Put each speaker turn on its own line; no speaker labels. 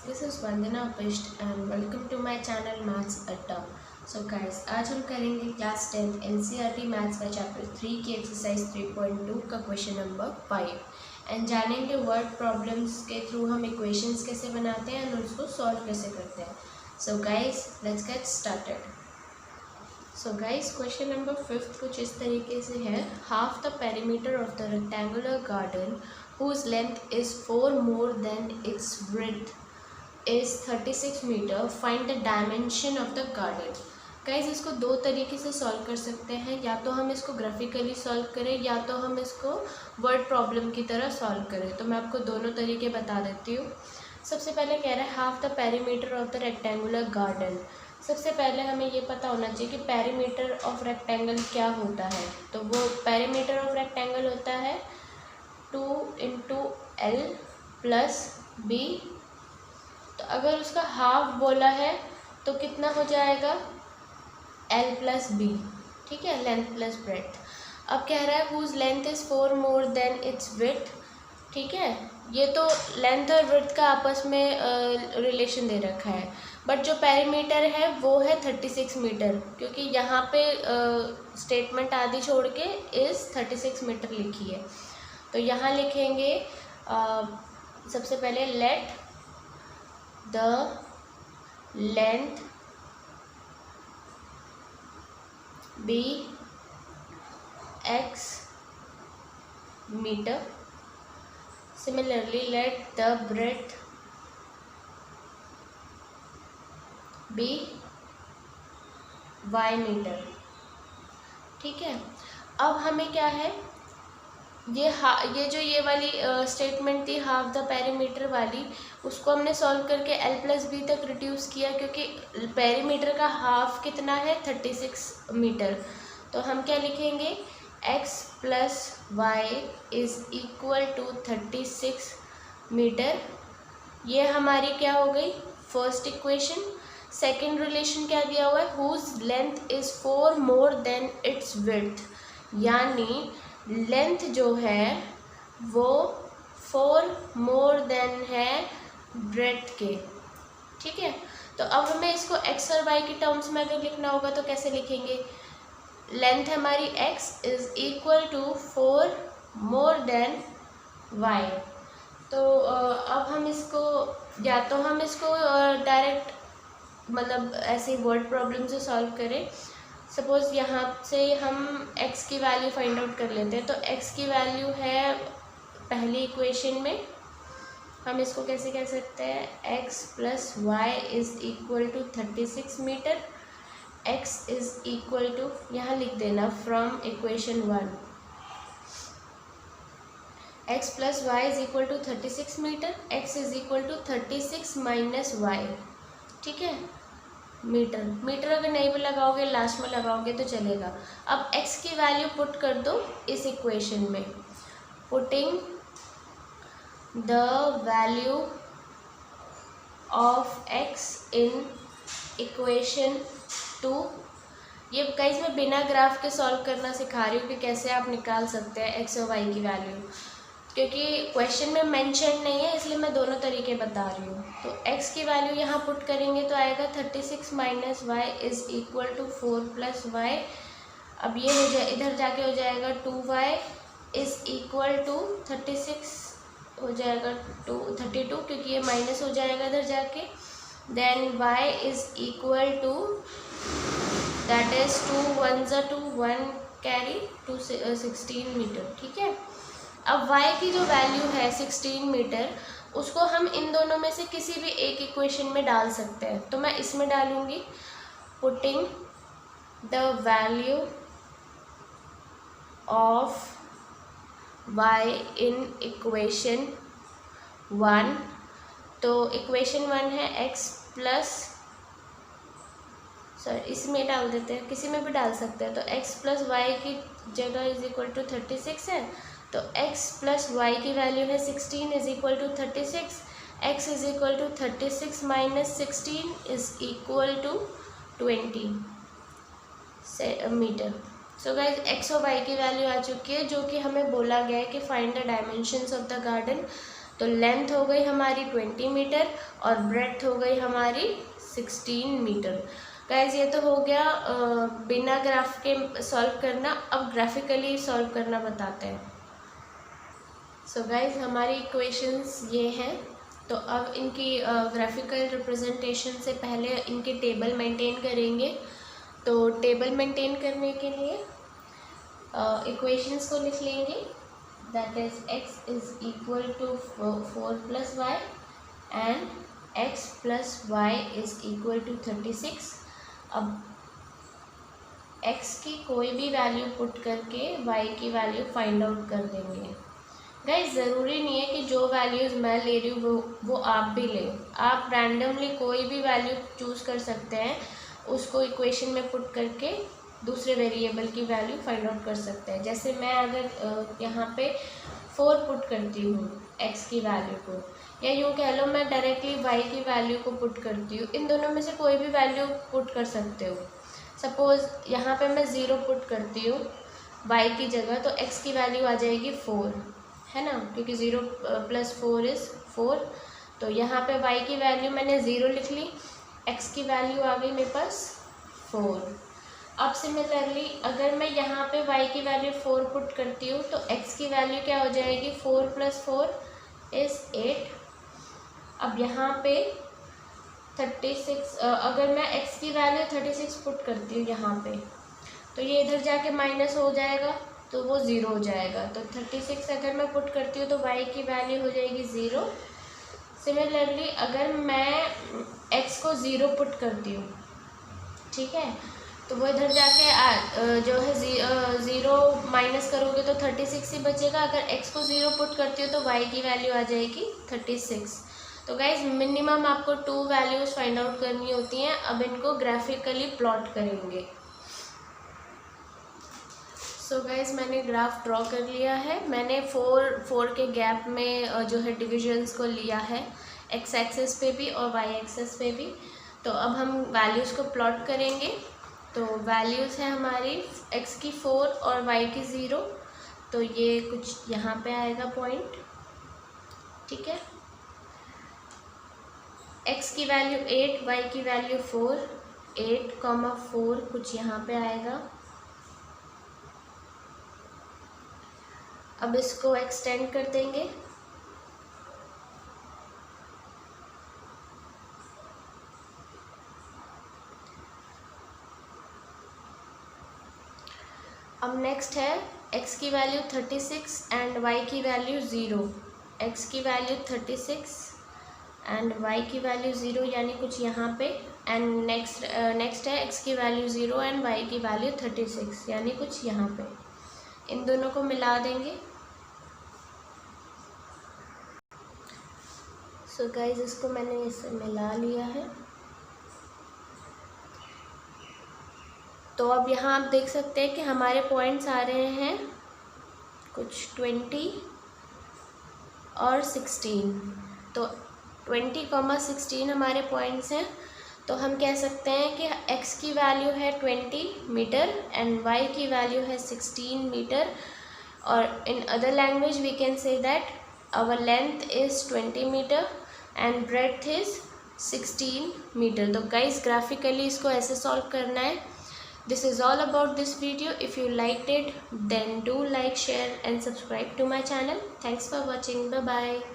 This is Vandana Pisht and welcome to my channel Maths Atta. So guys, आज हम करेंगे class 10 NCERT maths का chapter 3 की exercise 3.2 का क्वेश्चन नंबर 5 एंड जानेंगे वर्ड प्रॉब्लम्स के थ्रू हम इक्वेशंस कैसे बनाते हैं और उसको सॉल्व कैसे करते हैं. So guys let's get started. So guys question number 5 कुछ इस तरीके से है. Half the perimeter of the rectangular garden whose length is 4 more than its width is 36 meter. Find the dimension of the garden. Guys इसको दो तरीके से solve कर सकते हैं. या तो हम इसको ग्राफिकली सॉल्व करें या तो हम इसको वर्ड प्रॉब्लम की तरह सॉल्व करें. तो मैं आपको दोनों तरीके बता देती हूँ. सबसे पहले कह रहा है half the perimeter of the rectangular garden. सबसे पहले हमें ये पता होना चाहिए कि पेरीमीटर ऑफ रेक्टेंगल क्या होता है. तो वो पेरीमीटर ऑफ रेक्टेंगल होता है 2 × L + B. तो अगर उसका हाफ बोला है तो कितना हो जाएगा L + B. ठीक है, लेंथ प्लस ब्रेड्थ. अब कह रहा है whose length is 4 more than its width. ठीक है, ये तो लेंथ और विड्थ का आपस में रिलेशन दे रखा है. बट जो पेरीमीटर है वो है 36 मीटर, क्योंकि यहाँ पे स्टेटमेंट आदि छोड़ के इज़ 36 मीटर लिखी है. तो यहाँ लिखेंगे सबसे पहले let the length be x metre. Similarly let the breadth be y metre. ठीक है, अब हमें क्या है ये जो ये वाली स्टेटमेंट थी हाफ द पेरीमीटर वाली, उसको हमने सॉल्व करके L + B तक रिड्यूस किया, क्योंकि पेरीमीटर का हाफ कितना है 36 मीटर. तो हम क्या लिखेंगे x + y = 36 मीटर. ये हमारी क्या हो गई फर्स्ट इक्वेशन. सेकंड रिलेशन क्या दिया हुआ है whose length is 4 more than its width, यानी लेंथ जो है वो 4 more than है ब्रेड्थ के. ठीक है, तो अब हमें इसको x और y के टर्म्स में अगर लिखना होगा तो कैसे लिखेंगे. लेंथ हमारी x = 4 more than y. तो अब हम इसको या तो हम इसको डायरेक्ट मतलब ऐसे वर्ड प्रॉब्लम से सॉल्व करें. सपोज़ यहाँ से हम x की वैल्यू फाइंड आउट कर लेते हैं. तो x की वैल्यू है पहली इक्वेशन में. हम इसको कैसे कह सकते हैं x + y = 36 मीटर. x = यहाँ लिख देना from equation 1 x + y = 36 metre. x = 36 - y. ठीक है, मीटर अगर नहीं भी लगाओगे लास्ट में लगाओगे तो चलेगा. अब x की वैल्यू पुट कर दो इस इक्वेशन में. Putting the value of x in equation 2. ये गाइस मैं बिना ग्राफ के सॉल्व करना सिखा रही हूँ कि कैसे आप निकाल सकते हैं x और y की वैल्यू, क्योंकि क्वेश्चन में मेंशन नहीं है इसलिए मैं दोनों तरीके बता रही हूँ. तो x की वैल्यू यहाँ पुट करेंगे तो आएगा 36 - y = 4 + y. अब ये हो जाए इधर जाके हो जाएगा 2y = 36 हो जाएगा 32, क्योंकि ये माइनस हो जाएगा इधर जाके. Then y = that is 2 1 = 2 1 carry 16 metre. ठीक है, अब y की जो वैल्यू है 16 मीटर उसको हम इन दोनों में से किसी भी एक इक्वेशन में डाल सकते हैं. तो मैं इसमें डालूँगी. Putting the value of y in equation 1. तो इक्वेशन 1 है x + इसमें डाल देते हैं, किसी में भी डाल सकते हैं. तो x + y की जगह = 36 है. तो x + y की वैल्यू है 16 = 36. x = 36 - 16 = 20 metre. So guys x और y की वैल्यू आ चुकी है, जो कि हमें बोला गया है कि find the dimensions of the garden. तो लेंथ हो गई हमारी 20 मीटर और ब्रेड्थ हो गई हमारी 16 मीटर। गाइज ये तो हो गया बिना ग्राफ के सॉल्व करना। अब ग्राफिकली सॉल्व करना बताते हैं। सो गाइज हमारी इक्वेशंस ये हैं। तो अब इनकी ग्राफिकल रिप्रेजेंटेशन से पहले इनके टेबल मेंटेन करेंगे। तो टेबल मेंटेन करने के लिए इक्वेशंस को लिख लेंगे। That is x is equal to 4 plus y and x plus y is equal to 36। अब x की कोई भी वैल्यू पुट करके y की वैल्यू फाइंड आउट कर देंगे। गाइस ज़रूरी नहीं है कि जो वैल्यूज़ मैं ले रही हूँ वो आप भी लें। आप रैंडमली कोई भी वैल्यू चूज़ कर सकते हैं, उसको इक्वेशन में पुट करके दूसरे वेरिएबल की वैल्यू फाइंड आउट कर सकते हैं। जैसे मैं अगर यहाँ पे 4 पुट करती हूँ x की वैल्यू को, या यूँ कह लो मैं डायरेक्टली y की वैल्यू को पुट करती हूँ। इन दोनों में से कोई भी वैल्यू पुट कर सकते हो। सपोज़ यहाँ पे मैं 0 पुट करती हूँ y की जगह, तो x की वैल्यू आ जाएगी 4, है ना, क्योंकि 0 + 4 इज़ 4। तो यहाँ पे y की वैल्यू मैंने 0 लिख ली, x की वैल्यू आ गई मेरे पास 4। अब सिमिलरली अगर मैं यहाँ पे y की वैल्यू 4 पुट करती हूँ तो x की वैल्यू क्या हो जाएगी, 4 + 4 इज़ 8। अब यहाँ पे 36 अगर मैं x की वैल्यू 36 पुट करती हूँ यहाँ पे, तो ये इधर जाके माइनस हो जाएगा तो वो 0 हो जाएगा। तो 36 अगर मैं पुट करती हूँ तो y की वैल्यू हो जाएगी 0। सिमिलरली अगर मैं x को 0 पुट करती हूँ, ठीक है, तो वो इधर जाके जो है 0 माइनस करोगे तो 36 ही बचेगा। अगर x को 0 पुट करती हूँ तो y की वैल्यू आ जाएगी 36। तो गाइज मिनिमम आपको 2 वैल्यूज़ फाइंड आउट करनी होती हैं। अब इनको ग्राफिकली प्लॉट करेंगे। सो गाइज मैंने ग्राफ ड्रॉ कर लिया है। मैंने 4 के गैप में जो है डिविजन्स को लिया है, x एक्सेस पे भी और y एक्सेस पे भी। तो अब हम वैल्यूज़ को प्लॉट करेंगे। तो वैल्यूज़ है हमारी x की 4 और y की 0। तो ये कुछ यहाँ पे आएगा पॉइंट, ठीक है। x की वैल्यू 8, y की वैल्यू 4, 8,4 कुछ यहाँ पे आएगा। अब इसको एक्सटेंड कर देंगे। अब नेक्स्ट है x की वैल्यू 36 एंड y की वैल्यू 0। x की वैल्यू 36 एंड y की वैल्यू 0 यानी कुछ यहाँ पे। एंड नेक्स्ट है x की वैल्यू 0 एंड y की वैल्यू 36 यानी कुछ यहाँ पे। इन दोनों को मिला देंगे। सो गाइज इसको मैंने इससे मिला लिया है। तो अब यहाँ आप देख सकते हैं कि हमारे पॉइंट्स आ रहे हैं कुछ 20 और 16। तो 20,16 हमारे पॉइंट्स हैं। तो हम कह सकते हैं कि x की वैल्यू है 20 मीटर एंड y की वैल्यू है 16 मीटर। और in other language we can say that our length is 20 metre and breadth is 16 metre. तो गाइस ग्राफिकली इसको ऐसे सॉल्व करना है। This is all about this video. If you liked it, then do like, share and subscribe to my channel. Thanks for watching. Bye bye.